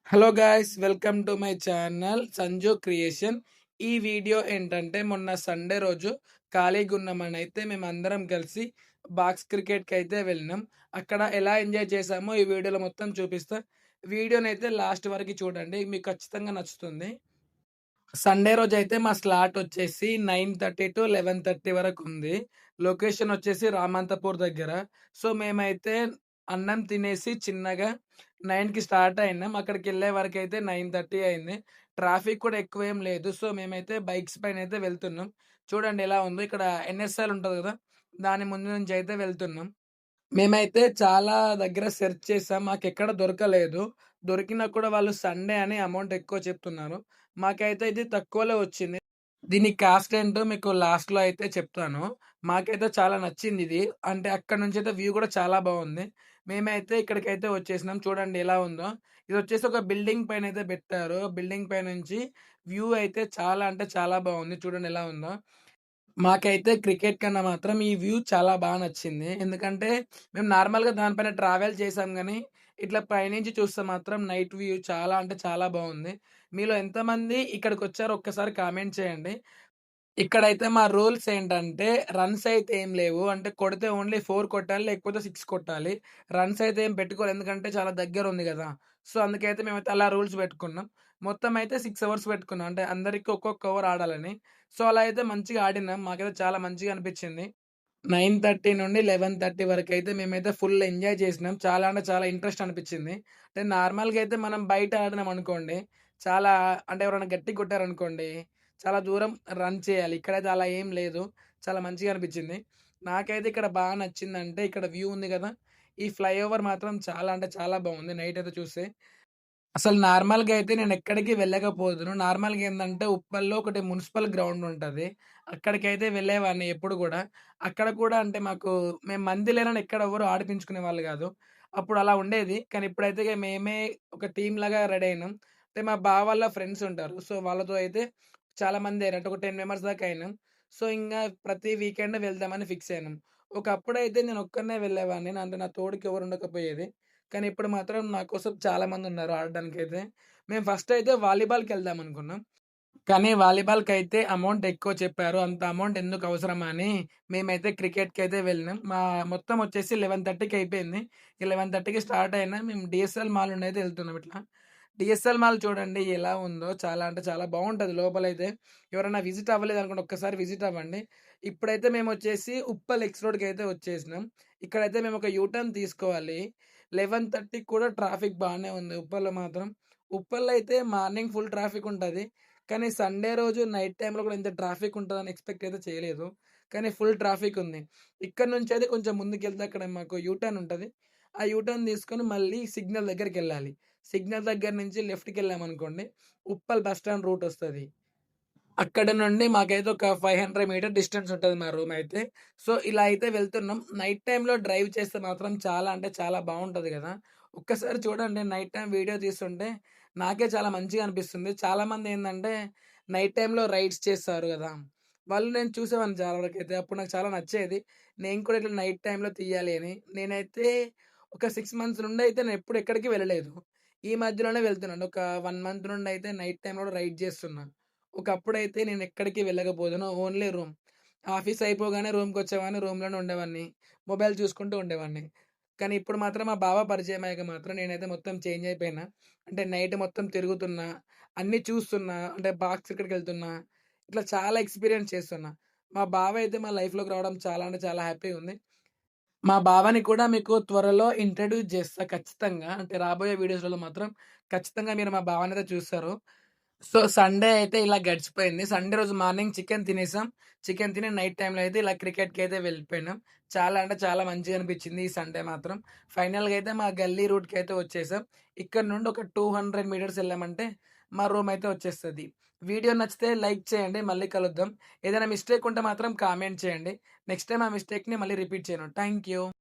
Hello guys, welcome to my channel Sanju creation. ఈ video ఏంటంటే మొన్న సండే రోజు ఖాళీగా ఉన్నామనైతే మేమందరం కలిసి బాక్స్ క్రికెట్కి అయితే వెళ్ళినాం. అక్కడ ఎలా ఎంజాయ్ చేసామో ఈ వీడియోలో మొత్తం చూపిస్తా. వీడియోనైతే లాస్ట్ వరకు చూడండి, మీకు ఖచ్చితంగా నచ్చుతుంది. సండే రోజైతే మా స్లాట్ వచ్చేసి 9:30 టు 11:30 వరకు ఉంది. లొకేషన్ వచ్చేసి రామంతపూర్ దగ్గర. సో, మేమైతే అన్నం తినేసి చిన్నగా 9కి స్టార్ట్ అయినాం. అక్కడికెళ్ళే వరకైతే 9:30 అయింది. ట్రాఫిక్ కూడా ఎక్కువేం లేదు. సో, మేమైతే బైక్స్ పైనైతే వెళ్తున్నాం. చూడండి ఎలా ఉందో. ఇక్కడ ఎన్ఎస్ఆర్ ఉంటది గదా! దాని ముందు నుంచయితే వెళ్తున్నాం. మేమైతే చాలా దగ్గర సెర్చ్ చేసాం. మాకెక్కడ దొరకలేదు. దొరికినా కూడా వాళ్ళు సండే అని అమౌంట్ ఎక్కువ చెప్తున్నారు. మాకైతే ఇది తక్కువలో వచ్చింది. దీని కాస్ట్ ఏంటో మీకు లాస్ట్‌లో అయితే చెప్తాను. మాకైతే చాలా నచ్చిందిది. అంటే అక్కడి నుంచయితే వ్యూ గూడా చాలా బావుంది. మేమైతే ఇక్కడికైతే వచ్చేసినాం. చూడండి ఎలా ఉందో. ఇదొచ్చేసి ఒక బిల్డింగ్ పైనైతే పెట్టారు. బిల్డింగ్ పైనుంచి వ్యూ అయితే చాలా అంటే చాలా బావుంది. చూడండి ఎలా ఉందో. మాకైతే క్రికెట్ కన్నా మాత్రం ఈ వ్యూ చాలా నచ్చింది. ఎందుకంటే మేము నార్మల్‌గా దానిపైన ట్రావెల్ చేసాం గానీ, ఇట్లా పైనుంచి చూస్తే మాత్రం నైట్ వ్యూ చాలా అంటే చాలా బావుంది. మీలో ఎంతమంది ఇక్కడికొచ్చారో ఒక్కసారి కామెంట్ చేయండి. ఇక్కడైతే మా రూల్స్ ఏంటంటే, రన్స్ అయితే ఏం లేవు. అంటే కొడితే ఓన్లీ 4 కొట్టాలి, లేకపోతే 6 కొట్టాలి. రన్స్ అయితే ఏం పెట్టుకోలేదు. ఎందుకంటే చాలా దగ్గరుంది గదా! సో, అందుకైతే మేమైతే అలా రూల్స్ పెట్టుకున్నాం. మొత్తం అయితే 6 అవర్స్ పెట్టుకున్నాం. అంటే అందరికి ఒక్కొక్క ఓవర్ ఆడాలని. సో, అలా అయితే మంచిగా ఆడినాం. మాకైతే చాలా మంచిగా అనిపిచ్చింది. 9:30 నుండి 11:30 వరకైతే మేమైతే ఫుల్ ఎంజాయ్ చేసినాం. చాలా అంటే చాలా ఇంట్రెస్ట్ అనిపిచ్చింది. అంటే నార్మల్‌గా అయితే మనం బయట ఆడినామనుకోండి, చాలా అంటే ఎవరైనా గట్టిగా కొట్టారనుకోండి, చాలా దూరం రన్ చేయాలి. ఇక్కడైతే అలా ఏం లేదు. చాలా మంచిగా అనిపిచ్చింది. నాకైతే ఇక్కడ నచ్చిందంటే ఇక్కడ వ్యూ ఉంది గదా! ఈ ఫ్లైఓవర్ మాత్రం చాలా అంటే చాలా బావుంది నైట్ అయితే చూస్తే. అసలు నార్మల్‌గా అయితే నేనెక్కడికి వెళ్ళకపోదును. నార్మల్‌గా ఏందంటే ఉప్పల్‌లో ఒకటి మున్సిపల్ గ్రౌండ్ ఉంటది. అక్కడికైతే వెళ్ళేవాడిని ఎప్పుడు గూడా. అక్కడ కూడా అంటే మేము మంది లేనని ఎక్కడ ఎవ్వరు ఆడిపించుకునేవాళ్ళు గాదు. అప్పుడు అలా ఉండేది. కానీ ఇప్పుడైతే ఇగ మేమే ఒక టీమ్‌లాగా రెడీ అయినాం. అంటే మా బావ వాళ్ళ ఫ్రెండ్స్ ఉంటారు. సో, వాళ్ళతో అయితే చాలా మందయ్యారు. అంటే ఒక 10 మెంబర్స్ దాకా అయినాం. సో, ఇంగా ప్రతి వీకెండ్ వెళ్దామని ఫిక్స్ అయినాం. ఒకప్పుడైతే నేనొక్కడినే వెళ్ళేవాడిని. అంటే నా తోడుకి ఎవరు ఉండకపోయేది. కానీ ఇప్పుడు మాత్రం నా కోసం చాలా మందున్నారు ఆడడానికైతే. మేము ఫస్ట్ అయితే వాలీబాల్‌కెళ్దామనుకున్నాం. కానీ వాలీబాల్‌కైతే అమౌంట్ ఎక్కువ చెప్పారు. అంత అమౌంట్ ఎందుకు అవసరమా అని మేమైతే క్రికెట్‌కైతే వెళ్ళినాం. మొత్తం వచ్చేసి 11:30కి అయిపోయింది. 11:30కి స్టార్ట్ అయినా మేము డీఎస్ఎల్ మాల్ నుండైతే వెళ్తున్నాం ఇట్లా. డీఎస్ఎల్ మాల్ చూడండి ఎలా ఉందో. చాలా అంటే చాలా బావుంటది లోపలైతే. ఎవరైనా విజిట్ అవ్వలేదనుకోండి, ఒక్కసారి విజిట్ అవ్వండి. ఇప్పుడైతే మేమొచ్చేసి ఉప్పల్ ఎక్స్ రోడ్‌కైతే వచ్చేసినాం. ఇక్కడైతే మేము ఒక యూ టర్న్ తీసుకోవాలి. 11:30కి కూడా ట్రాఫిక్ బానే ఉంది ఉప్పల్‌లో మాత్రం. ఉప్పల్‌లో అయితే మార్నింగ్ ఫుల్ ట్రాఫిక్ ఉంటది. కానీ సండే రోజు నైట్ టైమ్‌లో కూడా ఇంత ట్రాఫిక్ ఉంటదని ఎక్స్‌పెక్ట్ అయితే చేయలేదు. కానీ ఫుల్ ట్రాఫిక్ ఉంది. ఇక్కడి నుంచయితే కొంచెం ముందుకెళ్తే అక్కడ మాకు యూ టర్న్ ఉంటది. ఆ యూ టర్న్ తీసుకొని మళ్ళీ సిగ్నల్ దగ్గరికెళ్ళాలి. సిగ్నల్ దగ్గర నుంచి లెఫ్ట్‌కెళ్ళామనుకోండి, ఉప్పల్ బస్ స్టాండ్ రూట్ ఒస్తది. అక్కడ నుండి మాకైతే ఒక 500 మీటర్ డిస్టెన్స్ ఉంటది మా రూమయితే. సో, ఇలా అయితే వెళ్తున్నాం. నైట్ టైమ్‌లో డ్రైవ్ చేస్తే మాత్రం చాలా అంటే చాలా బావుంటది గదా! ఒక్కసారి చూడండి నైట్ టైమ్ వీడియో తీస్తుంటే నాకే చాలా మంచిగా అనిపిస్తుంది. చాలామందేందంటే నైట్ టైమ్‌లో రైడ్స్ చేస్తారు గదా! వాళ్ళు నేను చూసేవాడిని చాలా వరకైతే. అప్పుడు నాకు చాలా నచ్చేది. నేను కూడా ఇట్లా నైట్ టైమ్‌లో తీయాలి అని. నేనైతే ఒక 6 మంత్స్ నుండయితే నేనెప్పుడు ఎక్కడికి వెళ్ళలేదు. ఈ మధ్యలోనే వెళ్తున్నాను. ఒక 1 మంత్ నుండయితే నైట్ టైమ్‌లో కూడా రైడ్ చేస్తున్నా. ఒకప్పుడైతే నేనెక్కడికి వెళ్ళకపోదును. Only room. ఆఫీస్ అయిపోగానే రూమ్‌కొచ్చేవాడిని. రూమ్‌లోనే ఉండేవాడిని. మొబైల్ చూసుకుంటూ ఉండేవాడిని. కానీ ఇప్పుడు మాత్రం మా బావ పరిచయమయ్యాక మాత్రం నేనైతే మొత్తం చేంజ్ అయిపోయినా. అంటే నైట్ మొత్తం తిరుగుతున్నా, అన్నీ చూస్తున్నా, అంటే బాక్స్ క్రికెట్‌కెళ్తున్నా. ఇట్లా చాలా ఎక్స్‌పీరియన్స్ చేస్తున్నా. మా బావ అయితే మా లైఫ్‌లోకి రావడం చాలా అంటే చాలా హ్యాపీగుంది. మా బావని కూడా మీకు త్వరలో ఇంట్రొడ్యూస్ చేస్తా ఖచ్చితంగా. అంటే రాబోయే వీడియోస్‌లలో మాత్రం ఖచ్చితంగా మీరు మా బావనైతే చూస్తారు. సో, సండే అయితే ఇలా గడిచిపోయింది. సండే రోజు మార్నింగ్ చికెన్ తినేసాం. చికెన్ తిని నైట్ టైమ్‌లో అయితే ఇలా క్రికెట్‌కైతే వెళ్ళిపోయినాం. చాలా అంటే చాలా మంచిగా అనిపించింది ఈ సండే మాత్రం. ఫైనల్‌గా అయితే మా గల్లీ రూట్‌కైతే వచ్చేసాం. ఇక్కడ నుండి ఒక 200 మీటర్స్ ఎళ్ళామంటే మా రూమ్ అయితే వచ్చేస్తది. వీడియో నచ్చితే లైక్ చేయండి. మళ్ళీ కలుద్దాం. ఏదైనా మిస్టేక్ ఉంటే మాత్రం కామెంట్ చేయండి. నెక్స్ట్ టైమ్ ఆ మిస్టేక్‌ని మళ్ళీ రిపీట్ చేయను. Thank you.